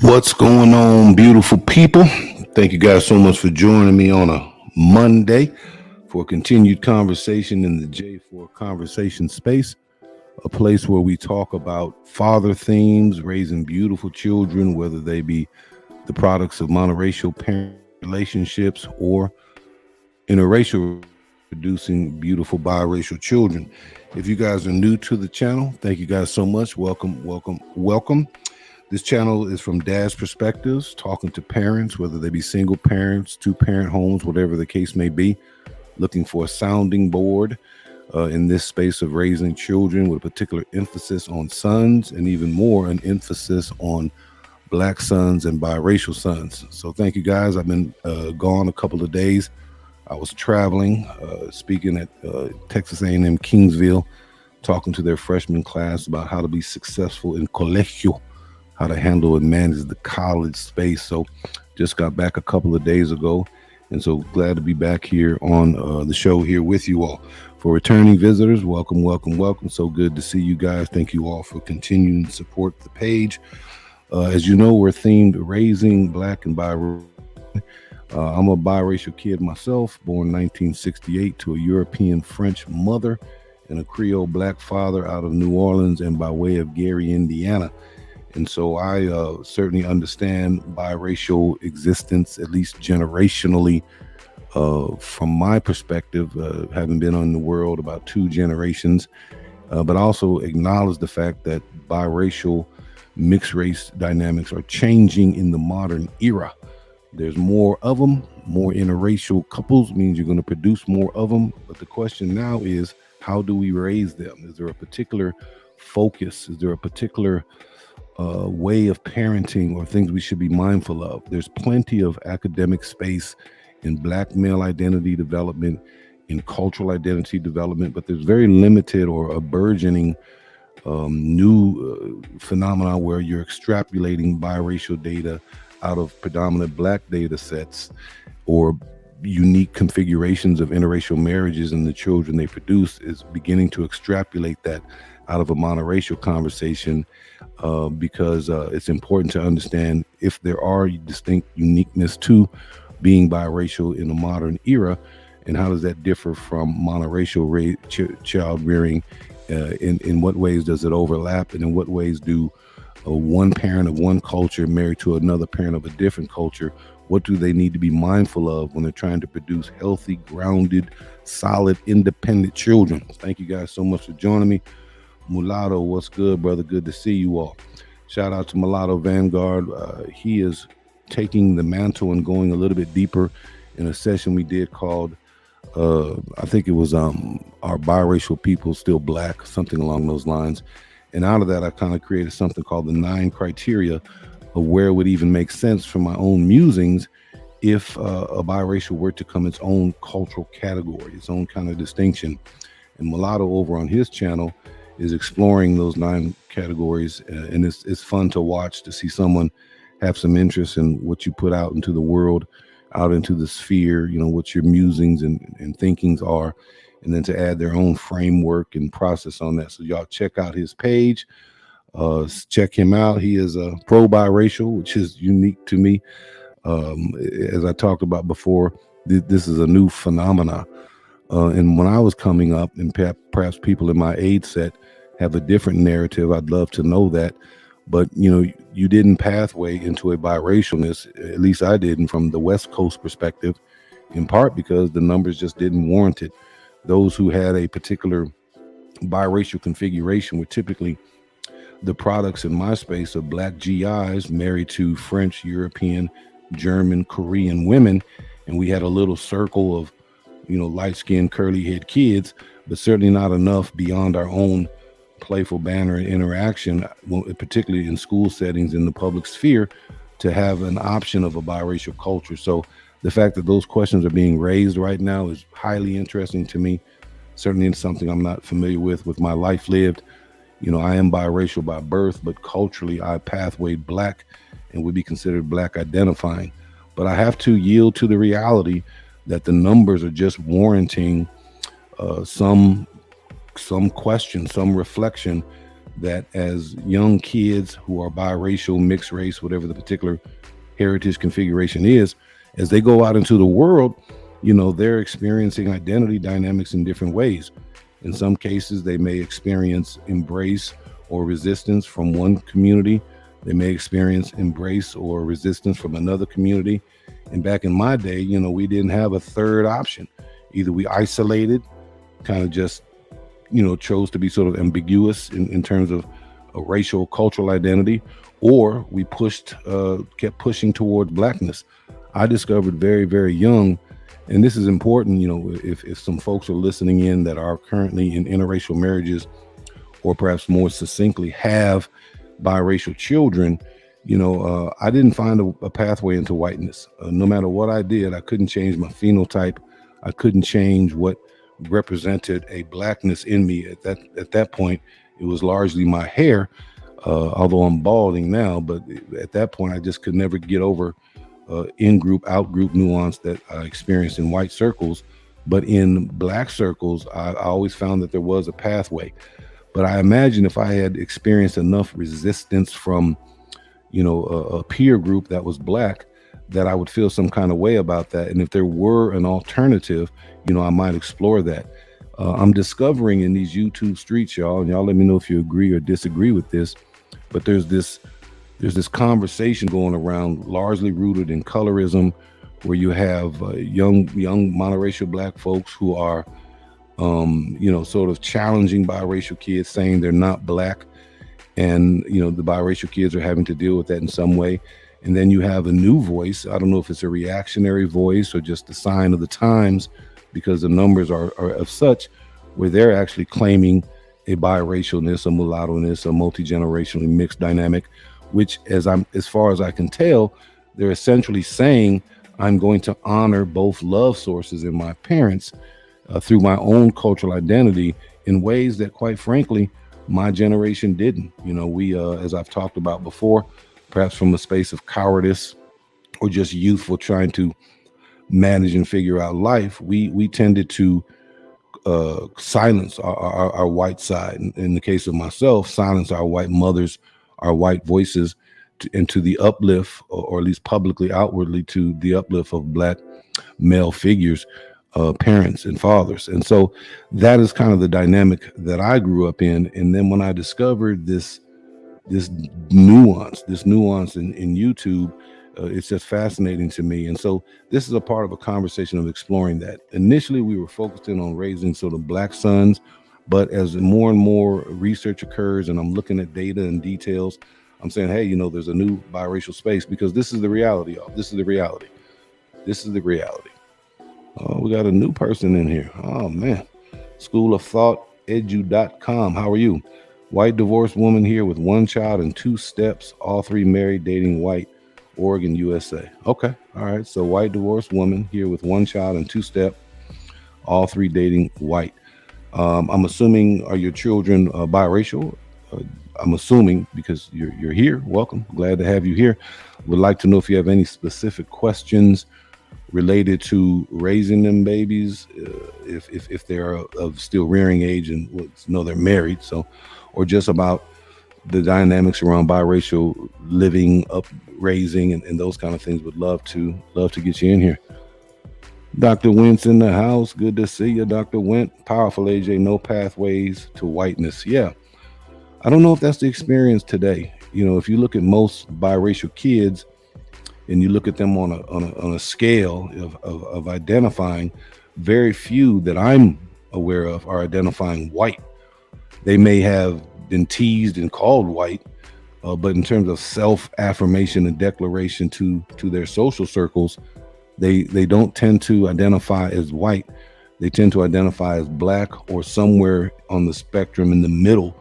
What's going on, beautiful people? Thank you guys so much for joining me on a Monday for a continued conversation in the J4 conversation space, a place where we talk about father themes, raising beautiful children, whether they be the products of monoracial parent relationships or interracial relationships producing beautiful biracial children. If you guys are new to the channel, thank you guys so much. Welcome, welcome, welcome. This channel is from dad's perspectives, talking to parents, whether they be single parents, two-parent homes, whatever the case may be, looking for a sounding board in this space of raising children with a particular emphasis on sons and even more an emphasis on black sons and biracial sons. So thank you guys. I've been gone a couple of days. I was traveling, speaking at Texas A&M Kingsville, talking to their freshman class about how to be successful in colegio, how to handle and manage the college space. So just got back a couple of days ago. And so glad to be back here on the show here with you all. For returning visitors, welcome, welcome, welcome. So good to see you guys. Thank you all for continuing to support the page. As you know, we're themed raising black and biracial. I'm a biracial kid myself, born 1968 to a European French mother and a Creole black father out of New Orleans and by way of Gary, Indiana. And so I certainly understand biracial existence, at least generationally, from my perspective, having been on the world about 2 generations, but also acknowledge the fact that biracial mixed race dynamics are changing in the modern era. There's more of them. More interracial couples means you're going to produce more of them. But the question now is, how do we raise them? Is there a particular focus? Is there a particular way of parenting or things we should be mindful of? There's plenty of academic space in black male identity development, in cultural identity development, but there's very limited or a burgeoning new phenomena where you're extrapolating biracial data out of predominant black data sets or unique configurations of interracial marriages and the children they produce, is beginning to extrapolate that out of a monoracial conversation because it's important to understand if there are distinct uniqueness to being biracial in a modern era, and how does that differ from monoracial child rearing? In what ways does it overlap, and in what ways do one parent of one culture married to another parent of a different culture, what do they need to be mindful of when they're trying to produce healthy, grounded, solid, independent children? Thank you guys so much for joining me. Mulatto, what's good, brother? Good to see you all. Shout out to Mulatto Vanguard. He is taking the mantle and going a little bit deeper in a session we did called, I think it was Are Biracial People Still Black? Something along those lines. And out of that, I kind of created something called the 9 criteria of where it would even make sense for my own musings if a biracial were to come its own cultural category, its own kind of distinction. And Mulatto over on his channel is exploring those 9 categories. And it's fun to watch, to see someone have some interest in what you put out into the world, out into the sphere, you know, what your musings and thinkings are, and then to add their own framework and process on that. So y'all check out his page, check him out. He is a pro biracial, which is unique to me. As I talked about before, this is a new phenomena. And when I was coming up, and perhaps people in my age set have a different narrative, I'd love to know that. But, you know, you didn't pathway into a biracialness, at least I didn't, from the West Coast perspective, in part because the numbers just didn't warrant it. Those who had a particular biracial configuration were typically the products in my space of black GIs married to French, European, German, Korean women. And we had a little circle of, you know, light-skinned, curly-haired kids, but certainly not enough beyond our own playful banter and interaction, particularly in school settings in the public sphere, to have an option of a biracial culture. So the fact that those questions are being raised right now is highly interesting to me. Certainly it's something I'm not familiar with my life lived. You know, I am biracial by birth, but culturally I pathwayed black and would be considered black identifying. But I have to yield to the reality that the numbers are just warranting some question, some reflection that as young kids who are biracial, mixed race, whatever the particular heritage configuration is, as they go out into the world, they're experiencing identity dynamics in different ways. In some cases, they may experience embrace or resistance from one community. They may experience embrace or resistance from another community. And back in my day, we didn't have a third option. Either we isolated, kind of just, chose to be sort of ambiguous in terms of a racial, cultural identity, or we kept pushing towards blackness. I discovered very, very young, and this is important, if some folks are listening in that are currently in interracial marriages, or perhaps more succinctly have biracial children, I didn't find a pathway into whiteness. No matter what I did, I couldn't change my phenotype. I couldn't change what represented a blackness in me at that point. It was largely my hair, although I'm balding now. But at that point, I just could never get over in-group, out-group nuance that I experienced in white circles. But in black circles, I always found that there was a pathway. But I imagine if I had experienced enough resistance from, a peer group that was black, that I would feel some kind of way about that. And if there were an alternative, I might explore that. I'm discovering in these YouTube streets, y'all, and y'all let me know if you agree or disagree with this, but there's this conversation going around largely rooted in colorism, where you have young monoracial black folks who are, sort of challenging biracial kids, saying they're not black. And, the biracial kids are having to deal with that in some way. And then you have a new voice. I don't know if it's a reactionary voice or just the sign of the times, because the numbers are of such, where they're actually claiming a biracialness, a mulatto-ness, a multi-generationally mixed dynamic, which as far as I can tell, they're essentially saying, I'm going to honor both love sources in my parents through my own cultural identity in ways that, quite frankly, my generation didn't. We, as I've talked about before, perhaps from a space of cowardice or just youthful trying to manage and figure out life, we tended to silence our white side. In the case of myself, silence our white mothers, our white voices, and to the uplift, or at least publicly, outwardly, to the uplift of black male figures, parents and fathers. And so that is kind of the dynamic that I grew up in. And then when I discovered this nuance in YouTube, it's just fascinating to me. And so this is a part of a conversation of exploring that. Initially, we were focusing on raising sort of black sons, but as more and more research occurs and I'm looking at data and details, I'm saying, hey, there's a new biracial space, because this is the reality, y'all. This is the reality. Oh, we got a new person in here. Oh, man. School of Thought, edu.com. How are you? White divorced woman here with one child and 2 steps, all 3 married, dating white, Oregon, USA. Okay. All right. So white divorced woman here with 1 child and 2 step, all 3 dating white. I'm assuming, are your children biracial? I'm assuming, because you're here. Welcome. Glad to have you here. Would like to know if you have any specific questions related to raising them babies, if they're of still rearing age and know they're married, so, or just about the dynamics around biracial living, up raising, and those kind of things. Would love to get you in here. Dr. Wentz in the house. Good to see you, Dr. Wentz. Powerful AJ, no pathways to whiteness. Yeah. I don't know if that's the experience today. If you look at most biracial kids and you look at them on a scale of identifying, very few that I'm aware of are identifying white. They may have been teased and called white, but in terms of self-affirmation and declaration to their social circles, they don't tend to identify as white. They tend to identify as black, or somewhere on the spectrum in the middle,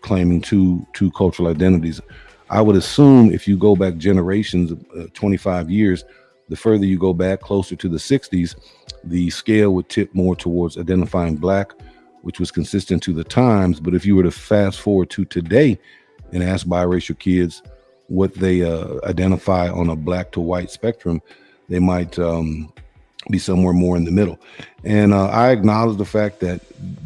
claiming two cultural identities. I would assume if you go back generations, 25 years, the further you go back, closer to the 60s, the scale would tip more towards identifying black, which was consistent to the times. But if you were to fast forward to today and ask biracial kids what they identify on a black to white spectrum, they might be somewhere more in the middle. And I acknowledge the fact that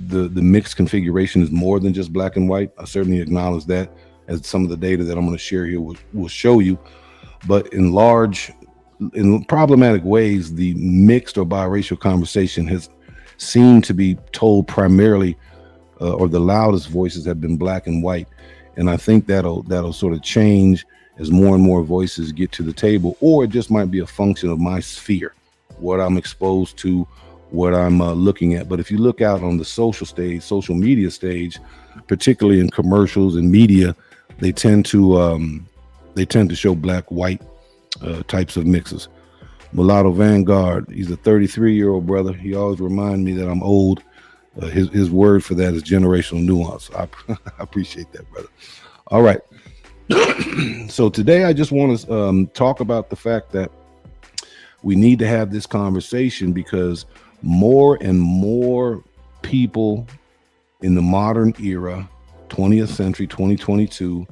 the mixed configuration is more than just black and white. I certainly acknowledge that, as some of the data that I'm going to share here will show you. But in problematic ways, the mixed or biracial conversation has seemed to be told primarily, or the loudest voices have been black and white. And I think that'll sort of change as more and more voices get to the table, or it just might be a function of my sphere, what I'm exposed to, what I'm looking at. But if you look out on the social media stage, particularly in commercials and media, they tend to show black white types of mixes. Mulatto Vanguard, he's a 33-year-old brother. He always reminds me that I'm old. His word for that is generational nuance. I appreciate that, brother. All right. So today I just want to talk about the fact that we need to have this conversation, because more and more people in the modern era, 20th century, 2022,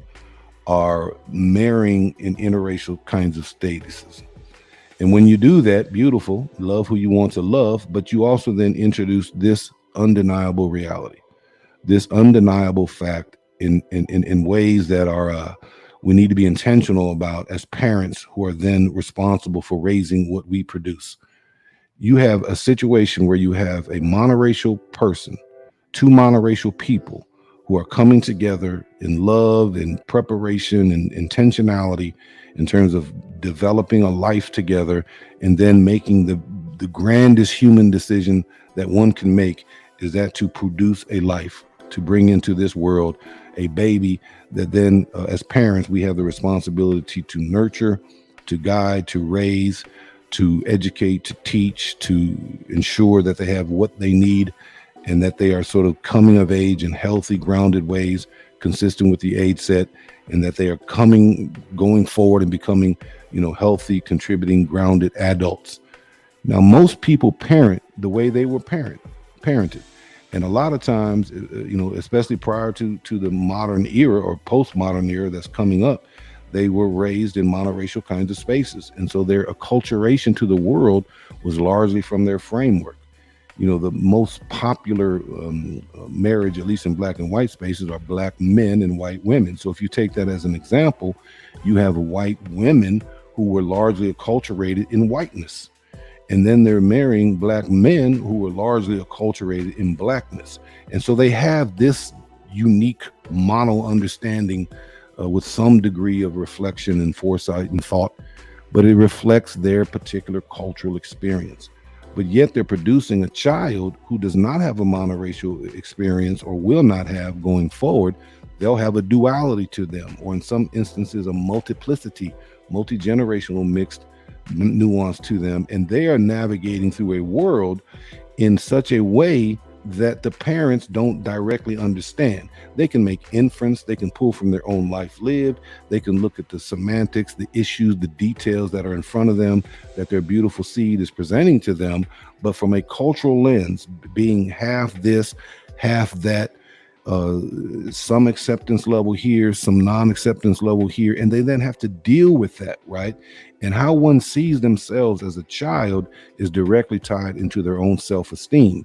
are marrying in interracial kinds of statuses. And when you do that, beautiful, love who you want to love, but you also then introduce this undeniable reality, this undeniable fact in ways that are we need to be intentional about as parents who are then responsible for raising what we produce. You have a situation where you have a monoracial person, two monoracial people who are coming together in love and preparation and intentionality in terms of developing a life together, and then making the grandest human decision that one can make is that to produce a life, to bring into this world a baby that then as parents we have the responsibility to nurture, to guide, to raise, to educate, to teach, to ensure that they have what they need, and that they are sort of coming of age in healthy, grounded ways consistent with the age set, and that they are going forward and becoming, healthy, contributing, grounded adults. Now, most people parent the way they were parented. And a lot of times, especially prior to the modern era or postmodern era that's coming up, they were raised in monoracial kinds of spaces. And so their acculturation to the world was largely from their framework. The most popular marriage, at least in black and white spaces, are black men and white women. So if you take that as an example, you have white women who were largely acculturated in whiteness. And then they're marrying black men who were largely acculturated in blackness. And so they have this unique mono understanding with some degree of reflection and foresight and thought, but it reflects their particular cultural experience. But yet they're producing a child who does not have a monoracial experience, or will not have going forward. They'll have a duality to them, or in some instances, a multiplicity, multi-generational mixed nuance to them. And they are navigating through a world in such a way that the parents don't directly understand. They can make inference, they can pull from their own life lived, they can look at the semantics, the issues, the details that are in front of them, that their beautiful seed is presenting to them. But from a cultural lens, being half this, half that, some acceptance level here, some non-acceptance level here, and they then have to deal with that, right? And how one sees themselves as a child is directly tied into their own self-esteem.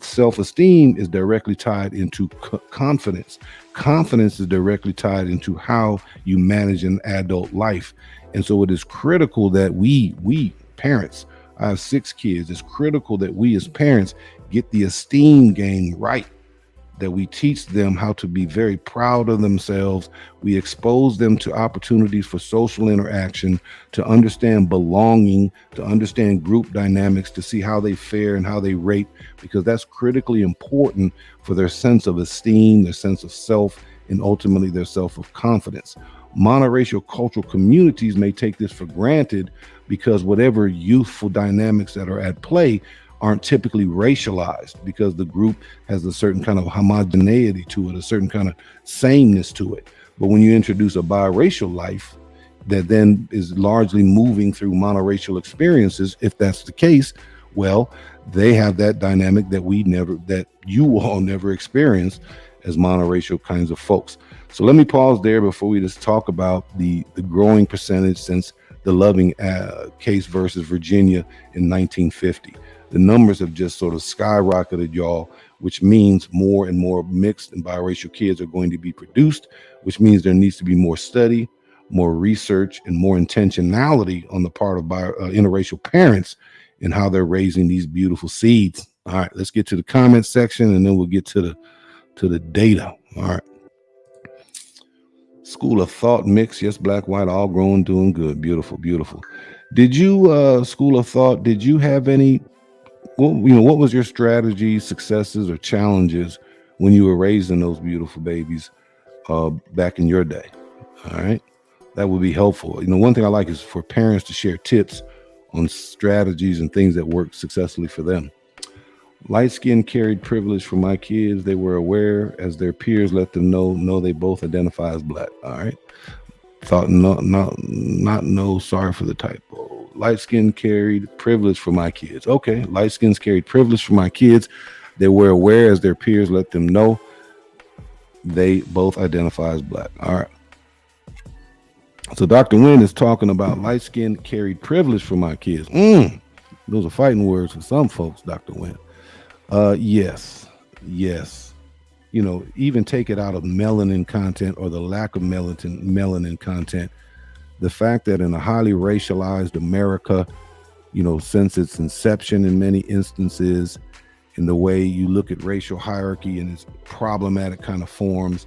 Self-esteem is directly tied into confidence. Confidence is directly tied into how you manage an adult life. And so it is critical that we parents, I have 6 kids, it's critical that we as parents get the esteem game right, that we teach them how to be very proud of themselves. We expose them to opportunities for social interaction, to understand belonging, to understand group dynamics, to see how they fare and how they rate, because that's critically important for their sense of esteem, their sense of self, and ultimately their self of confidence. Monoracial cultural communities may take this for granted because whatever youthful dynamics that are at play aren't typically racialized, because the group has a certain kind of homogeneity to it, a certain kind of sameness to it. But when you introduce a biracial life that then is largely moving through monoracial experiences, if that's the case, well, they have that dynamic that you all never experienced as monoracial kinds of folks. So let me pause there before we just talk about the growing percentage, since the Loving case versus Virginia in 1950. The numbers have just sort of skyrocketed, y'all, which means more and more mixed and biracial kids are going to be produced, which means there needs to be more study, more research, and more intentionality on the part of interracial parents in how they're raising these beautiful seeds. All right, let's get to the comment section, and then we'll get to the data. All right. School of thought mix, yes, black, white, all grown, doing good. Beautiful, beautiful. Did you, school of thought, did you have any, what was your strategy, successes, or challenges when you were raising those beautiful babies back in your day? All right. That would be helpful. One thing I like is for parents to share tips on strategies and things that work successfully for them. Light skin carried privilege for my kids. They were aware as their peers let them know they both identify as black. All right. Thought no, sorry for the typo. Light skin carried privilege for my kids. Okay. Light skins carried privilege for my kids. They were aware as their peers let them know they both identify as black. All right. So Dr. Wynn is talking about light skin carried privilege for my kids. Those are fighting words for some folks, Dr. Wynn. Yes. Even take it out of melanin content or the lack of melanin content. The fact that in a highly racialized America, since its inception in many instances, in the way you look at racial hierarchy in its problematic kind of forms,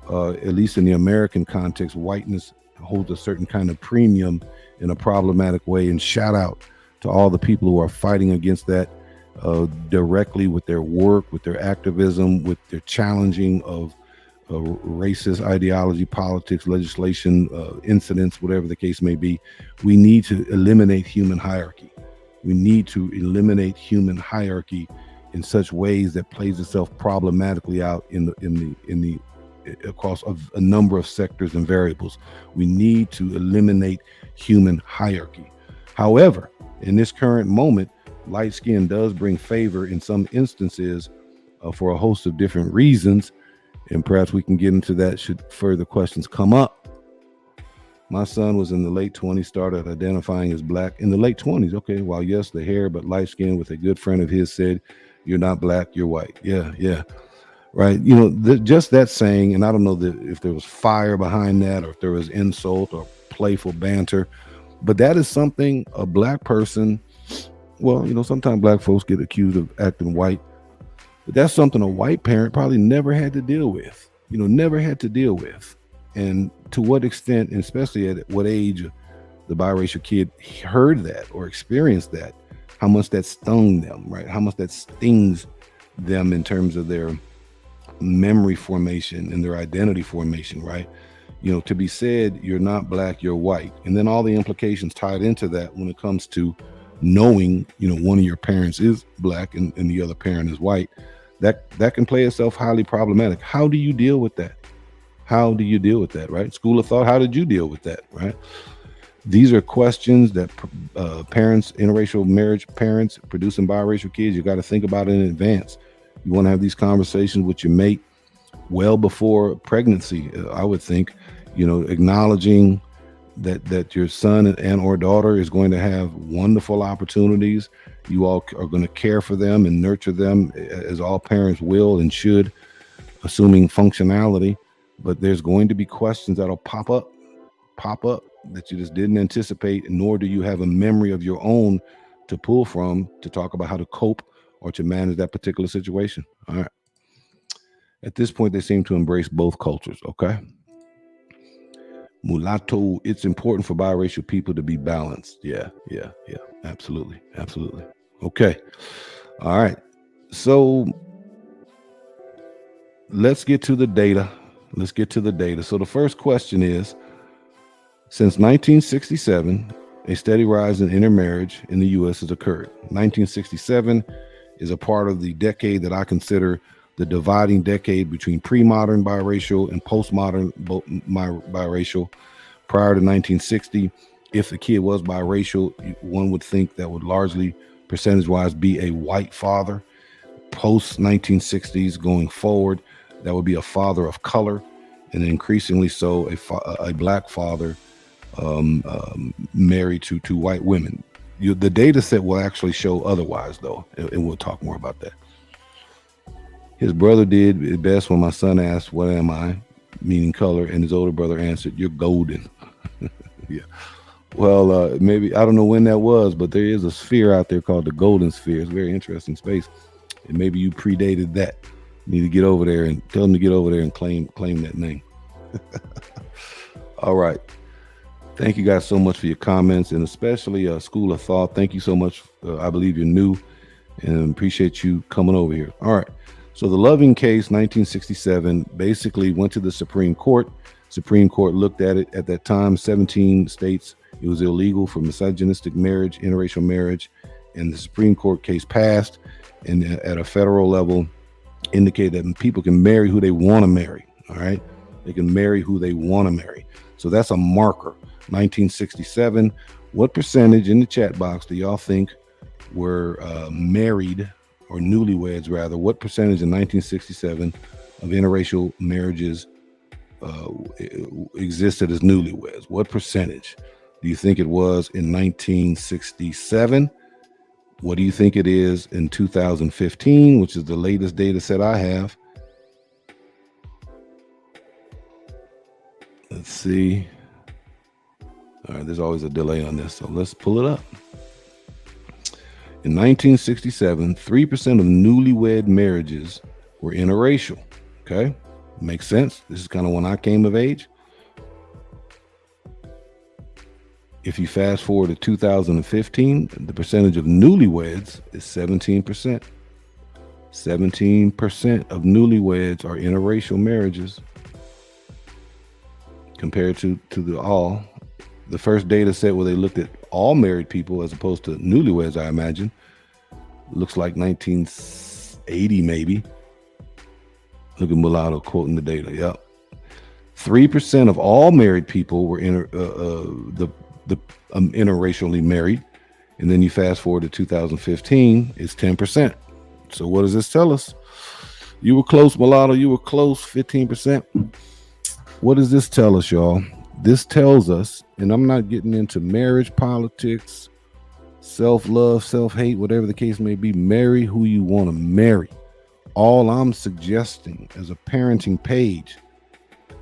at least in the American context, whiteness holds a certain kind of premium in a problematic way. And shout out to all the people who are fighting against that directly with their work, with their activism, with their challenging of racist ideology, politics, legislation, incidents, whatever the case may be. We need to eliminate human hierarchy. We need to eliminate human hierarchy in such ways that plays itself problematically out in the across a number of sectors and variables. We need to eliminate human hierarchy. However, in this current moment, light skin does bring favor in some instances for a host of different reasons, and perhaps we can get into that should further questions come up. My son was in the late 20s, started identifying as black in the late 20s. Okay, well, yes, the hair, but light skin, with a good friend of his said, "You're not black, you're white." Yeah. Right. Just that saying, and I don't know if there was fire behind that or if there was insult or playful banter, but that is something a black person, sometimes black folks get accused of acting white, but that's something a white parent probably never had to deal with, And to what extent, and especially at what age the biracial kid heard that or experienced that, how much that stung them, right? How much that stings them in terms of their memory formation and their identity formation, right? To be said, you're not black, you're white. And then all the implications tied into that when it comes to knowing, one of your parents is black and the other parent is white, that can play itself highly problematic. How do you deal with that? Right? School of thought, how did you deal with that, right? These are questions that parents, interracial marriage parents producing biracial kids, you got to think about in advance. You want to have these conversations with your mate well before pregnancy, I would think, acknowledging that your son and or daughter is going to have wonderful opportunities. You all are going to care for them and nurture them as all parents will and should, assuming functionality. But there's going to be questions that'll pop up that you just didn't anticipate, nor do you have a memory of your own to pull from to talk about how to cope or to manage that particular situation. All right. At this point, they seem to embrace both cultures. Okay. Mulatto, it's important for biracial people to be balanced. Yeah. Absolutely. Okay. All right. So let's get to the data. So the first question is, since 1967, a steady rise in intermarriage in the U.S. has occurred. 1967 is a part of the decade that I consider the dividing decade between pre-modern biracial and post-modern biracial. Prior to 1960, if the kid was biracial, one would think that would largely, percentage-wise, be a white father. Post-1960s going forward, that would be a father of color, and increasingly so a black father married to white women. The data set will actually show otherwise, though, and we'll talk more about that. His brother did his best when my son asked, "What am I?" meaning color, and his older brother answered, "You're golden." Yeah. Well, maybe I don't know when that was, but there is a sphere out there called the golden sphere. It's a very interesting space, and maybe you predated that. You need to get over there and tell them to get over there and claim that name. All right. Thank you guys so much for your comments, and especially School of Thought. Thank you so much. I believe you're new, and appreciate you coming over here. All right. So the Loving case, 1967, basically went to the Supreme Court. Supreme Court looked at it at that time. 17 states, it was illegal for misogynistic marriage, interracial marriage, and the Supreme Court case passed. And at a federal level, indicated that people can marry who they want to marry. All right, they can marry who they want to marry. So that's a marker. 1967. What percentage in the chat box do y'all think were married? Or newlyweds, rather, what percentage in 1967 of interracial marriages existed as newlyweds? What percentage do you think it was in 1967? What do you think it is in 2015, which is the latest data set I have? Let's see. All right, there's always a delay on this, so let's pull it up. In 1967, 3% of newlywed marriages were interracial. Okay, makes sense. This is kind of when I came of age. If you fast forward to 2015, the percentage of newlyweds is 17%. 17% of newlyweds are interracial marriages compared to the all. The first data set where they looked at all married people as opposed to newlyweds, I imagine, looks like 1980 maybe. Look at Mulatto quoting the data. Yep. 3% of all married people were interracially married. And then you fast forward to 2015, it's 10%. So what does this tell us? You were close, Mulatto. You were close, 15%. What does this tell us, y'all? This tells us, and I'm not getting into marriage politics, self-love, self-hate, whatever the case may be. Marry who you want to marry. All I'm suggesting as a parenting page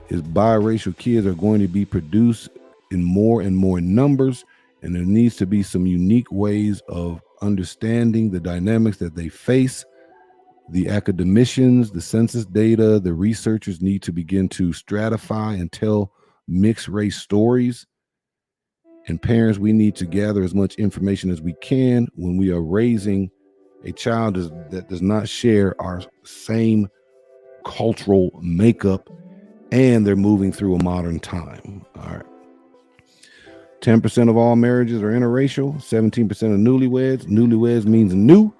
is biracial kids are going to be produced in more and more numbers, and there needs to be some unique ways of understanding the dynamics that they face. The academicians, the census data, the researchers need to begin to stratify and tell mixed race stories. And parents, we need to gather as much information as we can when we are raising a child that does not share our same cultural makeup, and they're moving through a modern time. All right. 10% of all marriages are interracial, 17% of newlyweds. Newlyweds means new.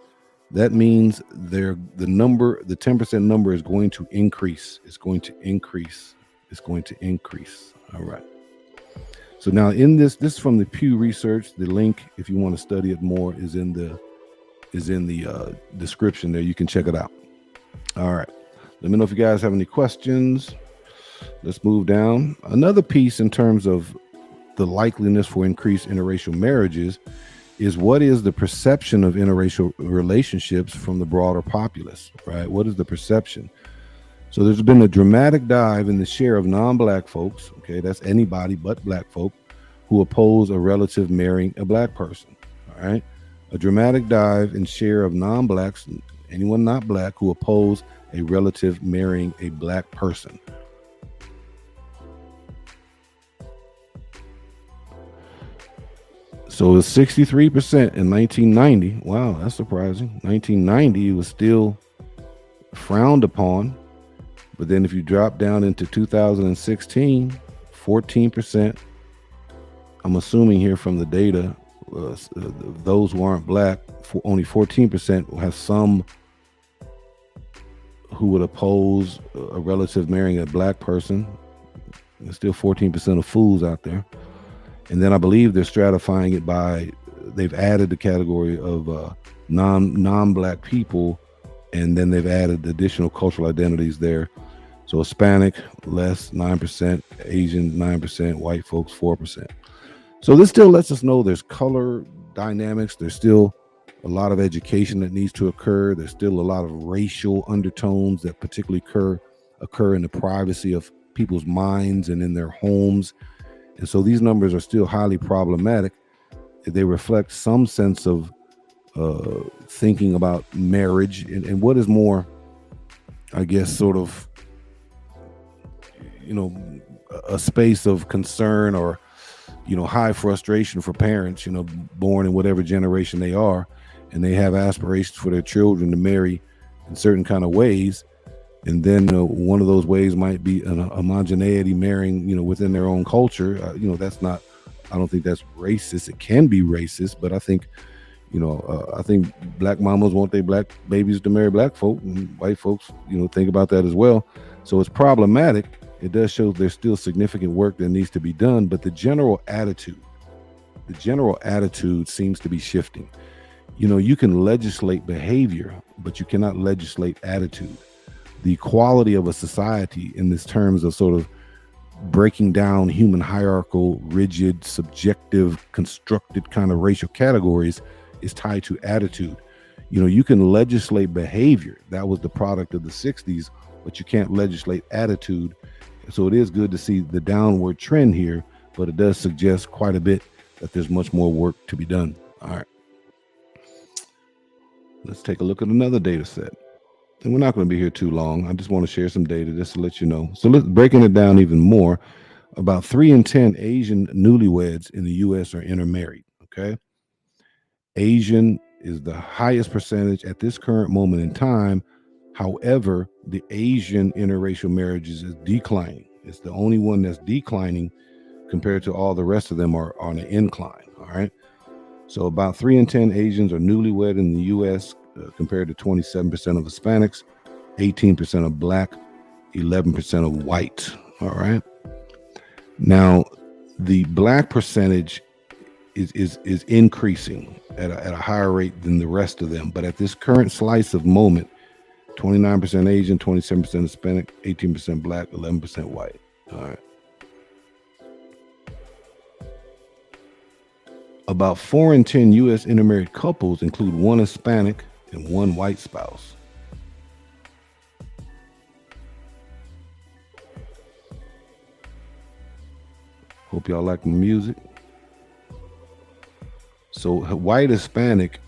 That means the 10% number is going to increase. It's going to increase. It's going to increase. All right. So now in this is from the Pew Research. The link, if you want to study it more, is in the description there. You can check it out. All right. Let me know if you guys have any questions. Let's move down. Another piece in terms of the likeliness for increased interracial marriages is what is the perception of interracial relationships from the broader populace, right? What is the perception? So there's been a dramatic dive in the share of non-black folks, okay, that's anybody but black folk, who oppose a relative marrying a black person, all right? A dramatic dive in share of non-blacks, anyone not black, who oppose a relative marrying a black person. So it was 63% in 1990. Wow, that's surprising. 1990, it was still frowned upon. But then if you drop down into 2016, 14%, I'm assuming here from the data, those who aren't black, only 14% have some who would oppose a relative marrying a black person. There's still 14% of fools out there. And then I believe they're stratifying it by, they've added the category of non-black people, and then they've added additional cultural identities there So Hispanic less 9%, Asian 9%, white folks 4%. So this still lets us know there's color dynamics. There's still a lot of education that needs to occur. There's still a lot of racial undertones that particularly occur in the privacy of people's minds and in their homes. And so these numbers are still highly problematic. They reflect some sense of thinking about marriage and what is more, I guess, sort of, a space of concern or, high frustration for parents, born in whatever generation they are, and they have aspirations for their children to marry in certain kind of ways. And then one of those ways might be an homogeneity, marrying, within their own culture. That's not, I don't think that's racist. It can be racist, but I think, I think black mamas want their black babies to marry black folk, and white folks, think about that as well. So it's problematic. It does show there's still significant work that needs to be done, but the general attitude seems to be shifting. You can legislate behavior, but you cannot legislate attitude. The quality of a society in this terms of sort of breaking down human hierarchical, rigid, subjective, constructed kind of racial categories is tied to attitude. You can legislate behavior. That was the product of the 60s, but you can't legislate attitude. So it is good to see the downward trend here, but it does suggest quite a bit that there's much more work to be done. All right. Let's take a look at another data set. And we're not going to be here too long. I just want to share some data just to let you know. So let's breaking it down even more. About 3 in 10 Asian newlyweds in the U.S. are intermarried. Okay. Asian is the highest percentage at this current moment in time. However, the Asian interracial marriages is declining. It's the only one that's declining compared to all the rest of them are on an incline. All right. So about 3 in 10 Asians are newlywed in the U.S. Compared to 27% of Hispanics, 18% of Black, 11% of white. All right. Now, the Black percentage is increasing at a higher rate than the rest of them. But at this current slice of moment, 29% Asian, 27% Hispanic, 18% Black, 11% white. All right. About 4 in 10 U.S. intermarried couples include one Hispanic and one white spouse. Hope y'all like the music. So white Hispanic,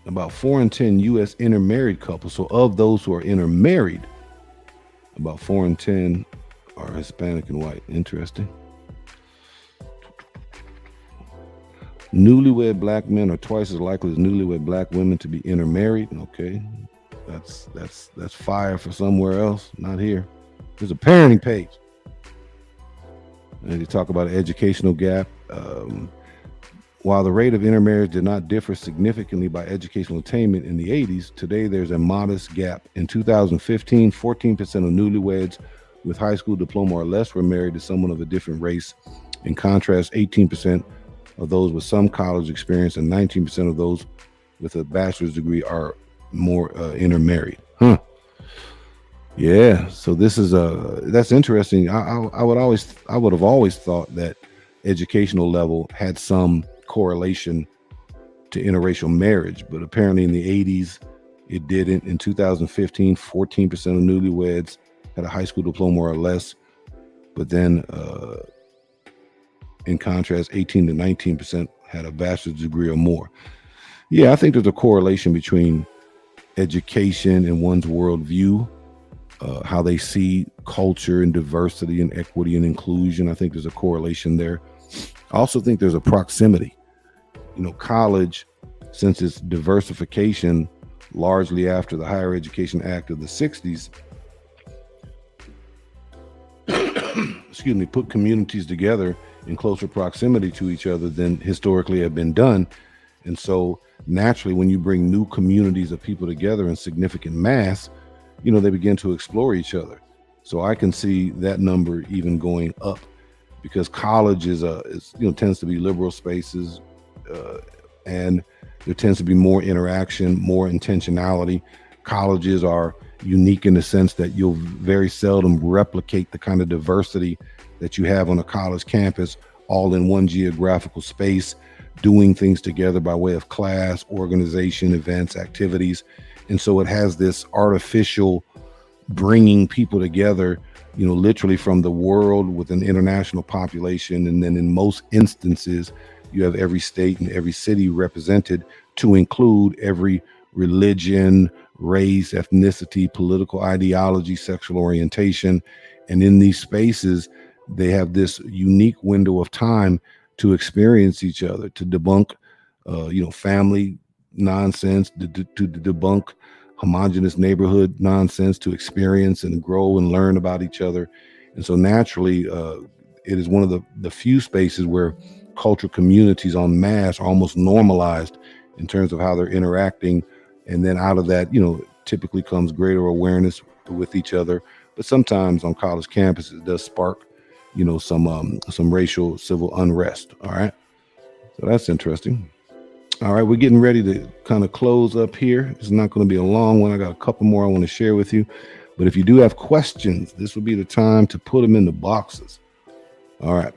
about 4 in 10 U.S. intermarried couples. So of those who are intermarried, about 4 in 10 are Hispanic and white. Interesting. Newlywed Black men are twice as likely as newlywed Black women to be intermarried. Okay, that's fire for somewhere else, not here. There's a parenting page. And they talk about an educational gap. While the rate of intermarriage did not differ significantly by educational attainment in the 80s, today there's a modest gap. In 2015, 14% of newlyweds with high school diploma or less were married to someone of a different race. In contrast, 18% of those with some college experience and 19% of those with a bachelor's degree are more intermarried. Yeah, so this is that's interesting. I would have always thought that educational level had some correlation to interracial marriage, but apparently in the 80s it didn't. In 2015, 14% of newlyweds had a high school diploma or less, but then in contrast, 18 to 19% had a bachelor's degree or more. Yeah, I think there's a correlation between education and one's worldview, how they see culture and diversity and equity and inclusion. I think there's a correlation there. I also think there's a proximity. College, since its diversification largely after the Higher Education Act of the 60s, put communities together in closer proximity to each other than historically have been done. And so naturally, when you bring new communities of people together in significant mass, they begin to explore each other. So I can see that number even going up because college is tends to be liberal spaces, and there tends to be more interaction, more intentionality. colleges are unique in the sense that you'll very seldom replicate the kind of diversity that you have on a college campus, all in one geographical space, doing things together by way of class, organization, events, activities. And so it has this artificial bringing people together, literally from the world with an international population. And then in most instances, you have every state and every city represented to include every religion, race, ethnicity, political ideology, sexual orientation. And in these spaces, they have this unique window of time to experience each other, to debunk, family nonsense, to debunk homogenous neighborhood nonsense, to experience and grow and learn about each other. And so naturally, it is one of the few spaces where cultural communities en masse are almost normalized in terms of how they're interacting. And then out of that, typically comes greater awareness with each other. But sometimes on college campuses, it does spark, some racial civil unrest. All right. So that's interesting. All right. We're getting ready to kind of close up here. It's not going to be a long one. I got a couple more I want to share with you. But if you do have questions, this will be the time to put them in the boxes. All right.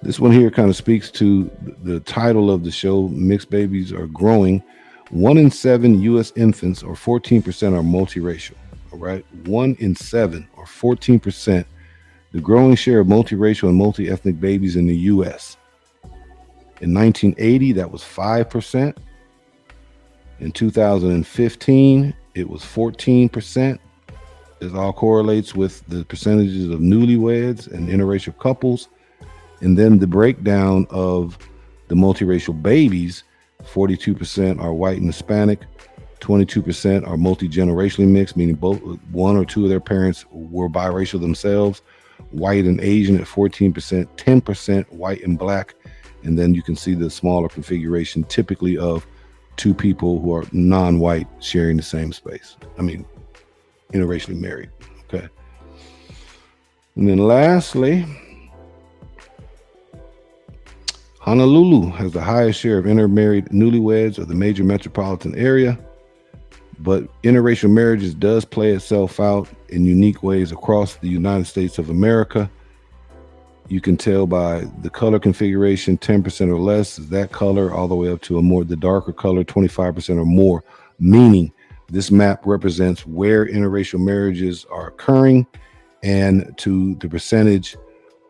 This one here kind of speaks to the title of the show, Mixed Babies Are Growing. 1 in 7 U.S. infants, or 14%, are multiracial. All right. 1 in 7, or 14%, the growing share of multiracial and multi-ethnic babies in the U.S. In 1980, that was 5%. In 2015, it was 14%. This all correlates with the percentages of newlyweds and interracial couples. And then the breakdown of the multiracial babies, 42% are white and Hispanic, 22% are multi-generationally mixed, meaning both one or two of their parents were biracial themselves, white and Asian at 14%, 10% white and black. And then you can see the smaller configuration, typically of two people who are non-white sharing the same space. Interracially married. Okay. And then lastly, Honolulu has the highest share of intermarried newlyweds of the major metropolitan area, but interracial marriages does play itself out in unique ways across the United States of America. You can tell by the color configuration, 10% or less is that color, all the way up to the darker color, 25% or more, meaning this map represents where interracial marriages are occurring and to the percentage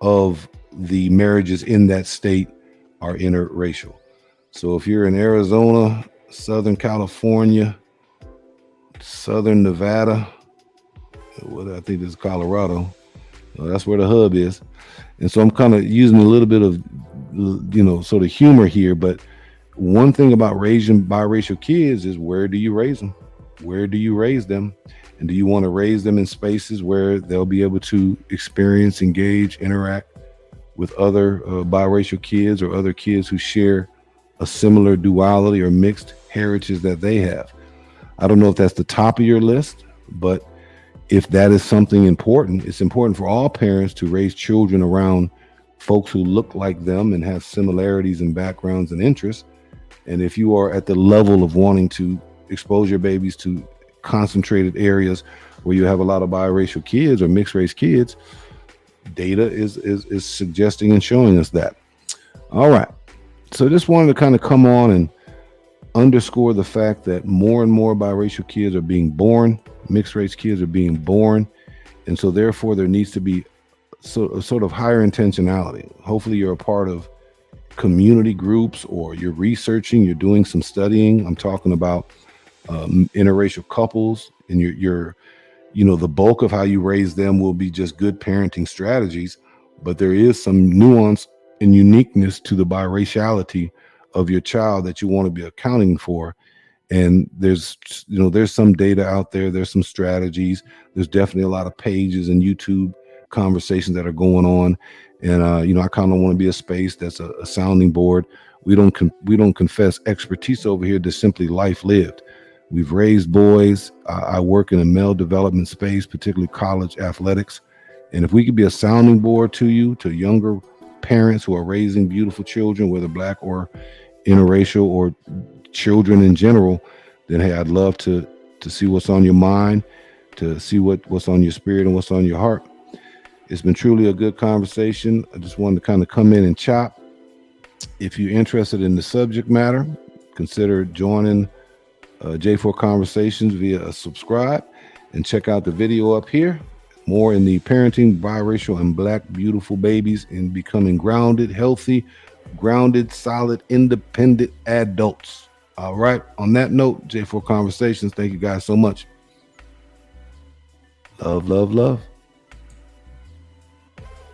of the marriages in that state are interracial. So if you're in Arizona, Southern California, Southern Nevada, what I think this is Colorado, that's where the hub is. And so I'm kind of using a little bit of, sort of humor here. But one thing about raising biracial kids is, where do you raise them? Where do you raise them? And do you want to raise them in spaces where they'll be able to experience, engage, interact with other biracial kids or other kids who share a similar duality or mixed heritage that they have? I don't know if that's the top of your list, but if that is something important, it's important for all parents to raise children around folks who look like them and have similarities in backgrounds and interests. And if you are at the level of wanting to expose your babies to concentrated areas where you have a lot of biracial kids or mixed race kids, data is suggesting and showing us that. All right. So just wanted to kind of come on and underscore the fact that more and more biracial kids are being born, mixed race kids are being born. And so therefore there needs to be sort of higher intentionality. Hopefully you're a part of community groups, or you're researching, you're doing some studying. I'm talking about interracial couples, and you're the bulk of how you raise them will be just good parenting strategies, but there is some nuance and uniqueness to the biraciality of your child that you want to be accounting for. And there's some data out there, there's some strategies, there's definitely a lot of pages and YouTube conversations that are going on. And I kind of want to be a space that's a sounding board. We don't confess expertise over here, to simply life lived. We've raised boys. I work in a male development space, particularly college athletics. And if we could be a sounding board to younger parents who are raising beautiful children, whether black or interracial or children in general, then hey, I'd love to to see what's on your mind, to see what's on your spirit and what's on your heart. It's been truly a good conversation. I just wanted to kind of come in and chop. If you're interested in the subject matter, consider joining J4 Conversations via a subscribe, and check out the video up here. More in the parenting biracial and Black beautiful babies in becoming grounded, healthy, grounded, solid, independent adults. All right. On that note, J4 Conversations, thank you guys so much. Love, love, love.